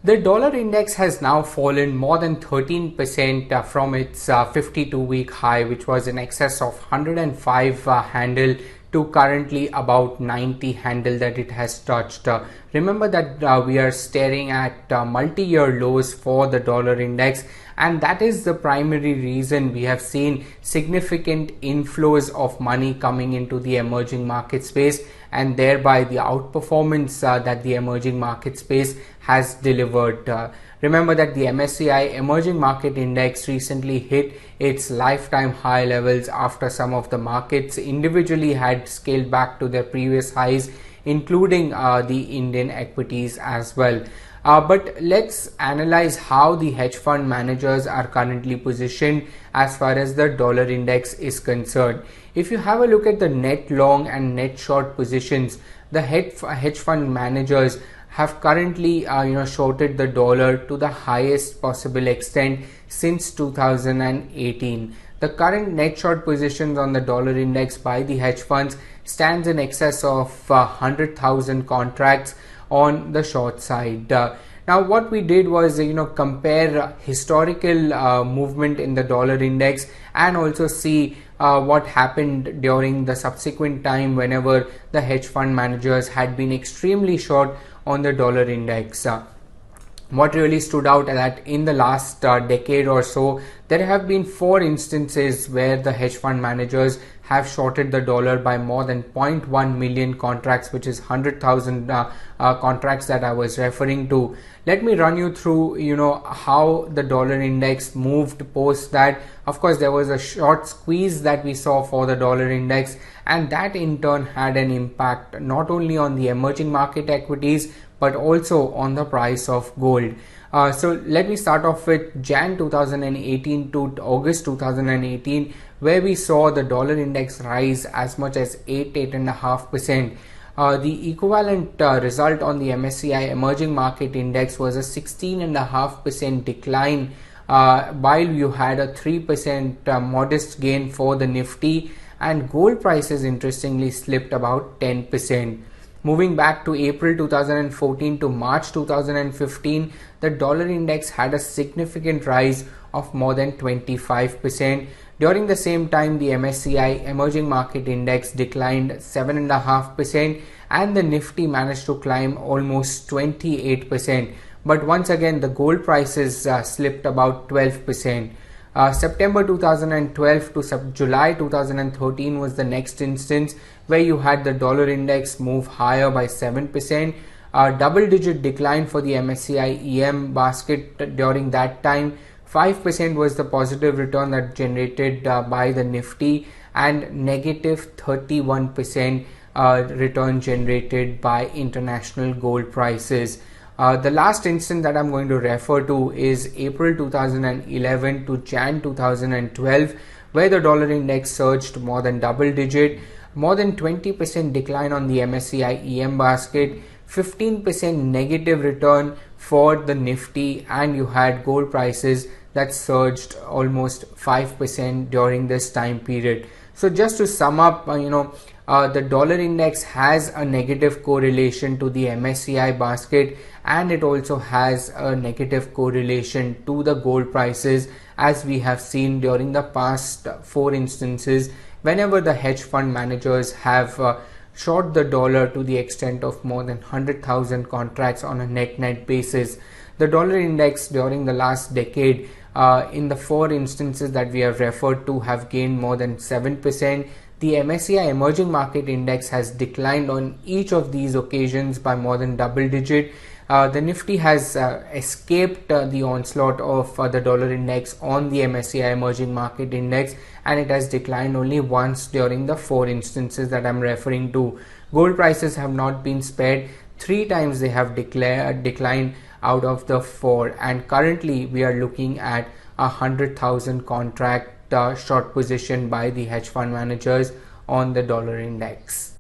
The dollar index has now fallen more than 13% from its 52-week high, which was in excess of 105 handle, to currently about 90 handle that it has touched. Remember that we are staring at multi-year lows for the dollar index, and that is the primary reason we have seen significant inflows of money coming into the emerging market space, and thereby the outperformance that the emerging market space has delivered. Remember that the MSCI Emerging Market Index recently hit its lifetime high levels after some of the markets individually had scaled back to their previous highs, including the Indian equities as well. But let's analyze how the hedge fund managers are currently positioned as far as the dollar index is concerned. If you have a look at the net long and net short positions, the hedge fund managers have currently shorted the dollar to the highest possible extent since 2018. The current net short positions on the dollar index by the hedge funds stands in excess of 100,000 contracts on the short side. Now what we did was compare historical movement in the dollar index and also see what happened during the subsequent time whenever the hedge fund managers had been extremely short on the dollar index. What really stood out that in the last decade or so, there have been 4 instances where the hedge fund managers have shorted the dollar by more than 0.1 million contracts, which is 100,000 contracts that I was referring to. Let me run you through how the dollar index moved post that. Of course, there was a short squeeze that we saw for the dollar index, and that in turn had an impact not only on the emerging market equities but also on the price of gold. So let me start off with Jan 2018 to August 2018, where we saw the dollar index rise as much as 8.5%. The equivalent result on the MSCI Emerging Market Index was a 16.5% decline, while you had a 3% modest gain for the Nifty, and gold prices interestingly slipped about 10%. Moving back to April 2014 to March 2015, the dollar index had a significant rise of more than 25%. During the same time, the MSCI Emerging Market Index declined 7.5%, and the Nifty managed to climb almost 28%. But once again, the gold prices slipped about 12%. September 2012 to July 2013 was the next instance where you had the dollar index move higher by 7%. Double-digit decline for the MSCI EM basket during that time. 5% was the positive return that generated by the Nifty, and negative 31% return generated by international gold prices. The last instance that I'm going to refer to is April 2011 to Jan 2012, where the dollar index surged more than double digit, more than 20% decline on the MSCI EM basket, 15% negative return for the Nifty, and you had gold prices that surged almost 5% during this time period. So just to sum up, the dollar index has a negative correlation to the MSCI basket, and it also has a negative correlation to the gold prices, as we have seen during the past 4 instances whenever the hedge fund managers have short the dollar to the extent of more than 100,000 contracts on a net basis. The dollar index during the last decade, in the 4 instances that we have referred to, have gained more than 7%. The MSCI Emerging Market Index has declined on each of these occasions by more than double digit. The Nifty has escaped the onslaught of the dollar index on the MSCI Emerging Market Index, and it has declined only once during the 4 instances that I'm referring to. Gold prices have not been spared. 3 times they have declined out of the 4, and currently we are looking at 100,000 contract short position by the hedge fund managers on the dollar index.